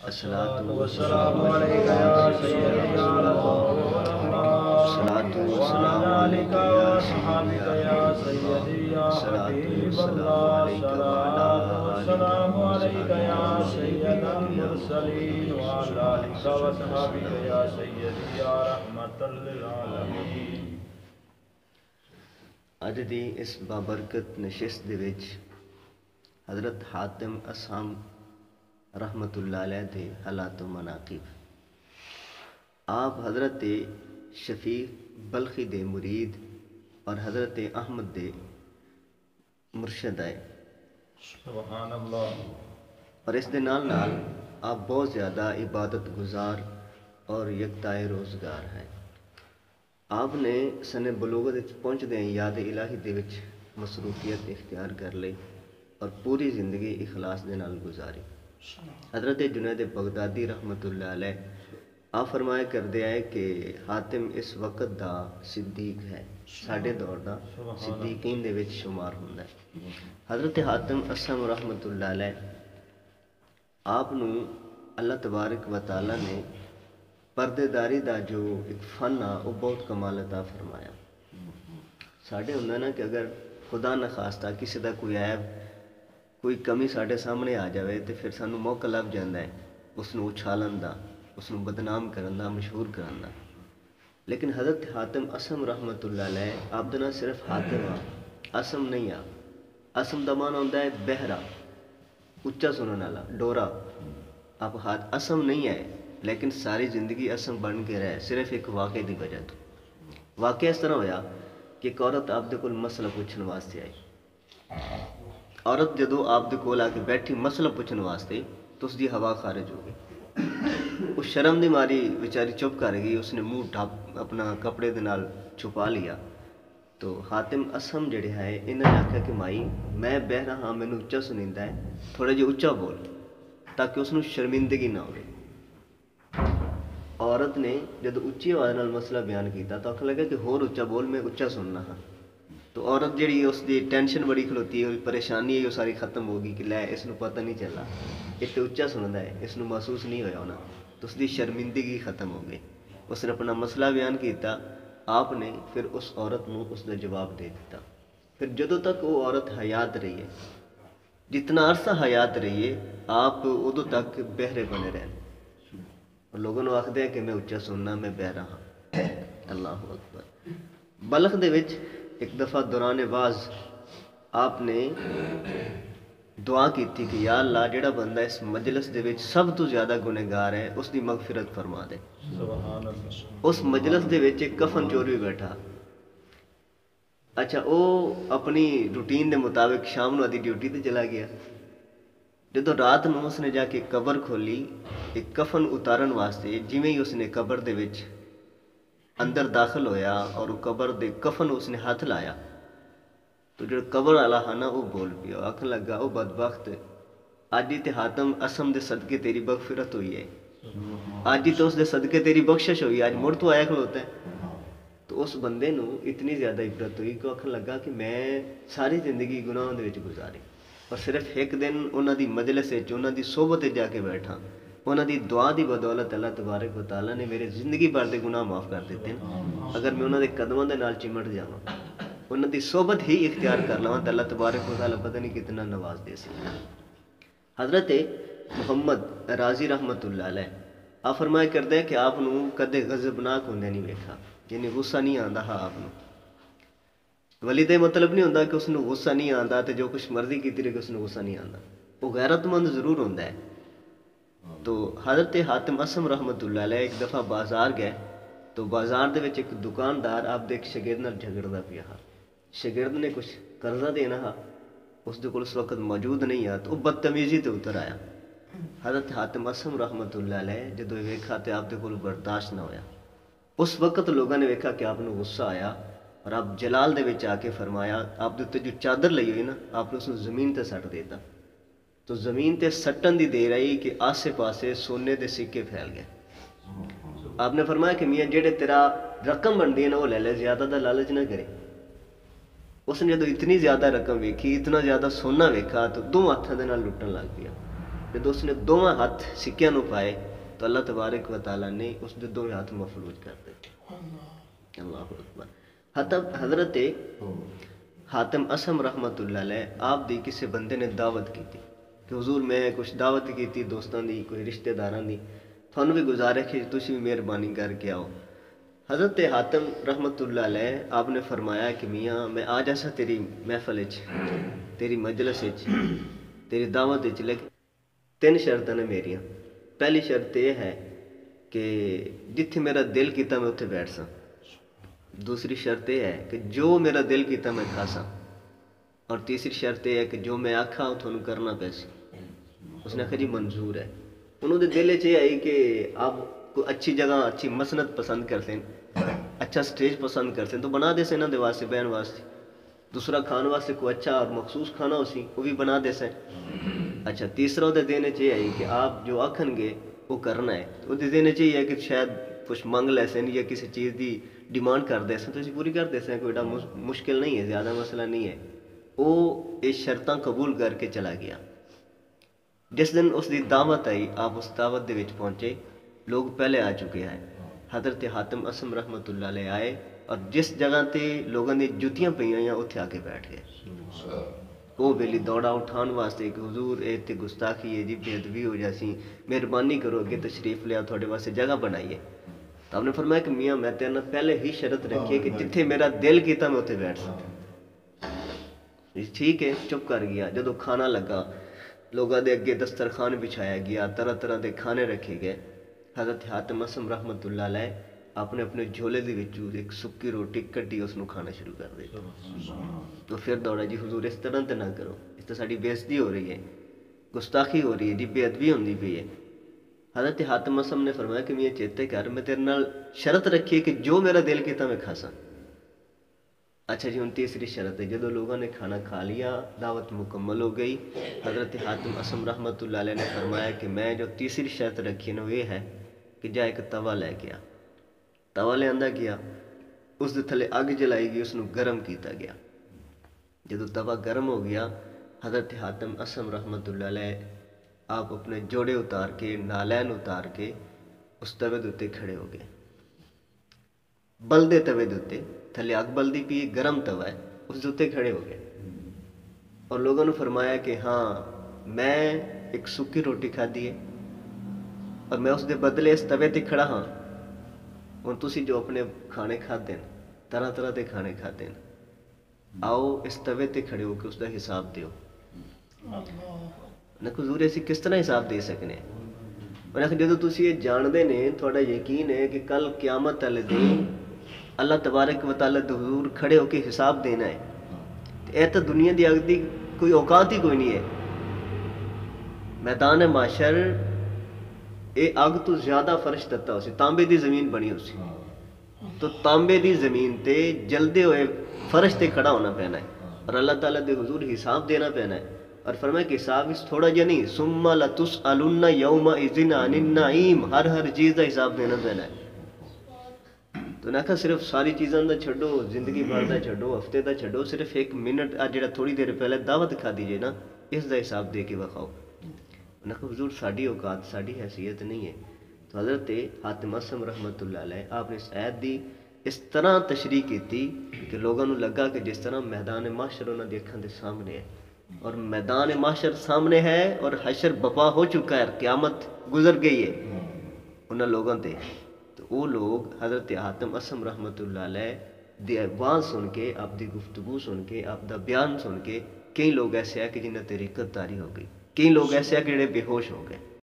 الصلاۃ والسلام علیک یا سیدی یا رسول اللہ، الصلاۃ والسلام علیک یا سیدی یا سیدی یا حبیب اللہ، الصلاۃ والسلام علیک یا سید المرسلین وعلی آلک وصحبک یا سیدی یا رحمت للعالمین۔ اج دی اس بابرکت نشست دے وچ حضرت حاتم اسام رحمت اللہ علیہ دے حالات و مناقب۔ آپ حضرت شفیق بلخی دے مرید اور حضرت احمد دے مرشد آئے، سبحان اللہ۔ اور اس دے نال آپ بہت زیادہ عبادت گزار اور یکتائے روزگار ہیں۔ آپ نے سن بلوغت پہنچ دیں یاد الہی دے وچ مصروفیت اختیار کر لی اور پوری زندگی اخلاص دے نال گزاری۔ حضرت جنید بغدادی رحمت اللہ علیہ آپ فرمایا کردے آئے کہ حاتم اس وقت دا صدیق ہے، ساڈے دور دا صدیقین دے وچ شمار ہوندا ہے۔ حضرت حاتم اسم رحمت اللہ علیہ آپ نو اللہ تبارک و تعالی نے پردے داری دا جو ایک فن آ وہ بہت کمال عطا فرمایا۔ ساڈے ہوندا نا کہ اگر خدا نخواستہ کسی دا کوئی عیب کوئی کمی ساڈے سامنے آ جائے تو پھر سانو موقع لب جاتا ہے اس نو اچھالن دا، اس نو بدنام کرن دا، مشہور کرن دا۔ لیکن حضرت حاتم اسم رحمت اللہ علیہ آپ دا نہ صرف حاتم آ، اسم نہیں آ، اسم دا معنی ہوندا ہے بہرا، اچا سنن والا، ڈورا۔ آپ اسم نہیں آئے لیکن ساری زندگی اسم بن کے رہے صرف ایک واقعے دی وجہ تو۔ واقعہ اس طرح ہویا کہ ایک عورت آپ دے کول مسئلہ پوچھن واسطے آئی۔ عورت جدو آپ دے کول آ کے بیٹھی مسئلہ پوچھن واسطے تو اس دی ہوا خارج ہو گئی۔ اس شرم دی ماری بیچاری چپ کر گئی، اس نے منہ ڈھپ اپنا کپڑے دے نال چھپا لیا۔ تو حاتم اسم جڑے ہے انہوں نے آخیا کہ مائی میں بہرا ہاں، مینوں اچا سنیندا ہے، تھوڑا جہا اچا بول تاکہ اس نو شرمندگی نہ ہوئے۔ عورت نے جب اچھی آواز نال مسئلہ بیان کیتا تو آخر لگا کہ ہور اچا بول، میں اچا سننا ہاں۔ تو عورت جڑی اس دی ٹینشن بڑی کھلوتی ہے، پریشانی ہے، وہ ساری ختم ہو گئی کہ لے اس نو پتہ نہیں چلا یہ تو اچا سندا ہے، اس نو محسوس نہیں ہویا ہونا۔ تو اس دی شرمندگی ختم ہو گئی۔ اس نے اپنا مسئلہ بیان کیتا، آپ نے پھر اس عورت نو اس دا جواب دے دیتا۔ پھر جدوں تک وہ عورت حیات رہی ہے، جتنا عرصہ حیات رہی ہے، آپ ادو تک بہرے بنے رہے اور لوگوں نے آخدے ہیں کہ میں اچا سننا، میں بہرا ہاں۔ اللہ اکبر۔ بلخ دے وچ ایک دفعہ دوران واز آپ نے دعا کی تھی کہ یا اللہ جڑا بندہ اس مجلس دے وچ سب تو زیادہ گنہگار ہے اس دی مغفرت فرما دے۔ سبحان اللہ۔ اس مجلس دے وچ ایک کفن چور بھی بیٹھا۔ اچھا وہ اپنی روٹین دے مطابق شام نو آدھی ڈیوٹی تے چلا گیا۔ جدو رات نو اس نے جا کے قبر کھولی ایک کفن اتارن واسطے، جویں ہی اس نے قبر دے وچ اندر داخل ہویا اور وہ قبر دے کفن اس نے ہاتھ لایا تو جو قبر والا ہے نا وہ بول پیا، آخر لگا او بدبخت، اج ہی تے حاتم اسم دے صدقے تیری مغفرت ہوئی ہے، اج ہی تو اس دے صدقے تیری بخشش ہوئی، اج مڑ تو آیا کھلوتا ہے۔ تو اس بندے نو اتنی زیادہ عبرت ہوئی کہ آخر لگا کہ میں ساری زندگی گناہوں دے وچ گزاری اور صرف ایک دن انہاں دی مجلس وچ انہاں دی صحبت وچ جا کے بیٹھا، انہاں دی دعا دی بدولت اللہ تبارک و تعالیٰ نے میرے زندگی بھر دے گناہ معاف کر دیتے ہیں۔ اگر میں انہاں دے قدموں دے نال چمٹ جاواں، انہاں دی صحبت ہی اختیار کر لواں تو اللہ تبارک و تعالیٰ پتہ نہیں کتنا نواز دے سکتا۔ حضرت محمد راضی رحمت اللہ علیہ آپ فرمایا کردے کہ آپ نو کدے غضبناک ہوندے نہیں ویکھا، یعنی غصہ نہیں آندا ہا آپ نو۔ ولی دے مطلب نہیں ہوندا کہ اس نو غصہ نہیں آندا تے جو کچھ مرضی کیتی رہے کہ اس نو غصہ نہیں آندا، وہ غیرت مند ضرور ہوندا ہے۔ تو حضرت حاتم اسم رحمت اللہ علیہ ایک دفعہ بازار گئے تو بازار دے وچ ایک دکاندار آپ دے ایک شاگرد نال جھگڑدا پیا ہا۔ شاگرد نے کچھ قرضہ دینا ہا، اس دے کول اس وقت موجود نہیں آ تو وہ بدتمیزی تے اتر آیا۔ حضرت حاتم اسم رحمت اللہ علیہ جدوں ویکھا تے آپ دے کول برداشت نہ ہویا۔ اس وقت لوگوں نے ویکھا کہ آپ نو غصہ آیا اور آپ جلال دے وچ آ کے فرمایا، آپ دے تے جو چادر لئی ہوئی نا آپ نے اس نو زمین تے سٹ دیتا۔ تو زمین تے سٹن دی دیر آئی کہ آسے پاسے سونے دے سکے پھیل گئے۔ آپ نے فرمایا کہ میاں جڑے تیرا رقم بنتی ہے نا وہ لے لے، زیادہ دا لالچ نہ کرے۔ اس نے جدو اتنی زیادہ رقم ویکھی، اتنا زیادہ سونا ویکھا تو دو ہاتھوں دے نال لٹن لگ پیا۔ جب اس نے دونوں ہاتھ سکیاں نو پائے تو اللہ تبارک و تعالیٰ نے اس دے دونوں ہاتھ مفلوج کر دیتے. اللہ اکبر. حضرت حاتم اسم رحمت اللہ علیہ آپ دی کسی بندے نے دعوت کی تھی کہ حضور میں کچھ دعوت کی تھی دوستان دی کوئی رشتہ داران دی تھانوں بھی گزارش ہے تسی بھی مہربانی کر کے آؤ. حضرت حاتم رحمت اللہ علیہ آپ نے فرمایا کہ میاں میں آ جیسا تیری محفل وچ تیری مجلس وچ تیری دعوت وچ لیکن 3 شرطاں نے میریاں. پہلی شرط یہ ہے کہ جتھے میرا دل کیتا میں اتنے بیٹھ ساں. دوسری شرط یہ ہے کہ جو میرا دل کیتا میں کھا ساں. اور تیسری شرط یہ ہے کہ جو میں آکھا تھانوں کرنا پیسی. اس نے کہا جی منظور ہے. انہوں نے دل چ آئی کہ آپ کوئی اچھی جگہ اچھی مسند پسند کرتے ہیں اچھا سٹیج پسند کرتے ہیں تو بنا دے سے انہوں دے واسطے بہن واسطے. دوسرا کھانے واسطے کوئی اچھا اور مخصوص کھانا ہو سی وہ بھی بنا دے سے. اچھا تیسرا وہ دینے چاہیے آئی کہ آپ جو آکھن گے وہ کرنا ہے. وہ دینے چاہیے کہ شاید کچھ منگ لے سن یا کسی چیز دی ڈیمانڈ کر دے سن تو اسی پوری کر دے سن. کوئی ایڈا مشکل نہیں ہے زیادہ مسئلہ نہیں ہے. وہ یہ شرطاں قبول کر کے چلا گیا. جس دن اس دی دعوت آئی آپ اس دعوت دے وچ پہنچے لوگ پہلے آ چکے ہیں. حضرت حاتم اسم رحمت اللہ علیہ آئے اور جس جگہ تے لوگوں نے جتیاں پئیاں یا اتھے آ کے بیٹھ گئے. وہ ویلی دوڑا اٹھان واسطے کہ حضور اے تے گستاخی ہے جی بے ادبی ہو جاسی مہربانی کرو کہ تشریف لیا تھوڑے واسطے جگہ بنائیے. تو آپ نے فرمایا کہ میاں میں تیرے پہلے ہی شرط رکھی ہے کہ جتھے میرا دل کیتا میں اتھے بیٹھ سکتا. ٹھیک ہے چپ کر گیا. جدو کھانا لگا لوگوں دے اگے دسترخوان بچھایا گیا طرح طرح دے کھانے رکھے گئے. حضرت حاتم اسم رحمت اللہ علیہ آپ نے اپنے جھولے دے وچوں ایک سکی روٹی کٹی اس نو کھانا شروع کر دی. تو پھر دوڑا جی حضور اس طرح تے نہ کرو اس تو ساری بے عزتی ہو رہی ہے گستاخی ہو رہی ہے جی بے ادبی ہوندی پئی ہے. حضرت حاتم اسم نے فرمایا کہ میں چیتے کر میں تیرے نال شرط رکھی ہے کہ جو میرا دل کیتا میں کھا ساں. اچھا جی ہن تیسری شرط ہے. جدو لوگوں نے کھانا کھا لیا دعوت مکمل ہو گئی. حضرت حاتم اسم رحمت اللہ علیہ نے فرمایا کہ میں جو تیسری شرط رکھی نا وہ یہ ہے کہ جا ایک توا لے گیا. توا لے آندا گیا اس دے تھلے اگ جلائی گئی اس نو گرم کیتا گیا. جدو توا گرم ہو گیا حضرت حاتم اسم رحمت اللہ علیہ آپ اپنے جوڑے اتار کے نالین اتار کے اس توے دے اتتے کھڑے ہو گئے. بلدے توے دے اتتے تھلے اگ بلدی پی گرم توا ہے اس دے اتتے کھڑے ہو گئے اور لوگوں نے فرمایا کہ ہاں میں ایک سکی روٹی کھادی ہے اور میں اس دے بدلے اس توے تے کھڑا ہاں. ہن تسی جو اپنے کھانے کھادے ہیں طرح طرح دے کھانے کھادے ہیں آؤ اس توے تے کھڑے ہو کے اس دا حساب دیو. نہ حضور اسی کس طرح حساب دے سکنے ہیں. اور جدو تسی یہ جاندے نے تھوڑا یقین ہے کہ کل قیامت والے دن اللہ تبارک و تعالیٰ دے حضور کھڑے ہو کے حساب دینا ہے. اے تو دنیا دی اگ دی کوئی اوقات ہی کوئی نہیں ہے. میدان معاشر اے اگ تو زیادہ فرش دتا ہو سی تانبے دی زمین بنی ہو سی تو تانبے دی زمین تے جلدے ہوئے فرش تے کھڑا ہونا پینا ہے اور اللہ تعالیٰ دے حضور حساب دینا پینا ہے. اور فرمایا کہ حساب اس تھوڑا جا نہیں ثم لتسألن یومئذ عن النعیم ہر چیز دا حساب دینا پینا ہے. تو نہ کہ صرف ساری چیزاں دا چھڈو زندگی بھر دا چھڈو ہفتے دا چھڈو صرف ایک منٹ جڑا تھوڑی دیر پہلے دعوت کھا دیجیے نا اس دا حساب دے کے بخاؤ. نہ کہ حضور ساڈی اوقات ساڈی حیثیت نہیں ہے. تو حضرت حاتم اسم رحمت اللہ علیہ آپ نے اس آیت دی اس طرح تشریح کی تھی کہ لوگوں نے لگا کہ جس طرح میدان محشر انہاں دی اکھاں دے سامنے ہے اور میدان محشر سامنے ہے اور حشر بپا ہو چکا ہے قیامت گزر گئی ہے انہاں لوگوں تے. تو وہ لوگ حضرت حاتم اسم رحمت اللہ علیہ دی آواز سن کے آپ دی گفتگو سن کے آپ دا بیان سن کے کئی لوگ ایسے ہیں کہ جنہیں طریقت داری ہو گئی کئی لوگ ایسے ہیں کہ جڑے بے ہوش ہو گئے.